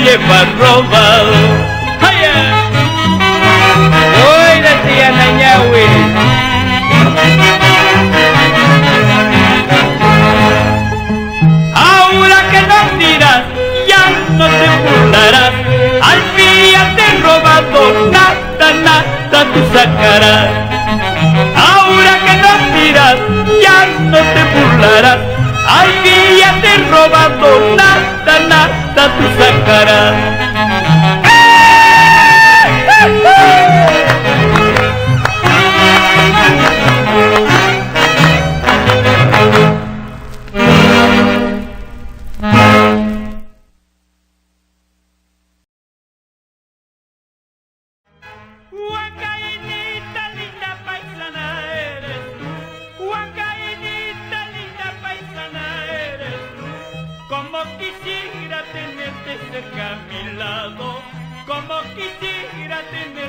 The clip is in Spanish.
llevan robado. Hoy decía Nañahui. Ahora que nos dirás, ya no te burlarás. Al día te he robado, nada tú sacarás. Ahora que nos dirás, ya no te burlarás. Al día te he robado, nada tú sacarás. Huancainita, linda paisana eres tú. Huancainita, linda paisana eres tú. Como quisiera tenerte cerca a mi lado. Como quisiera tenerte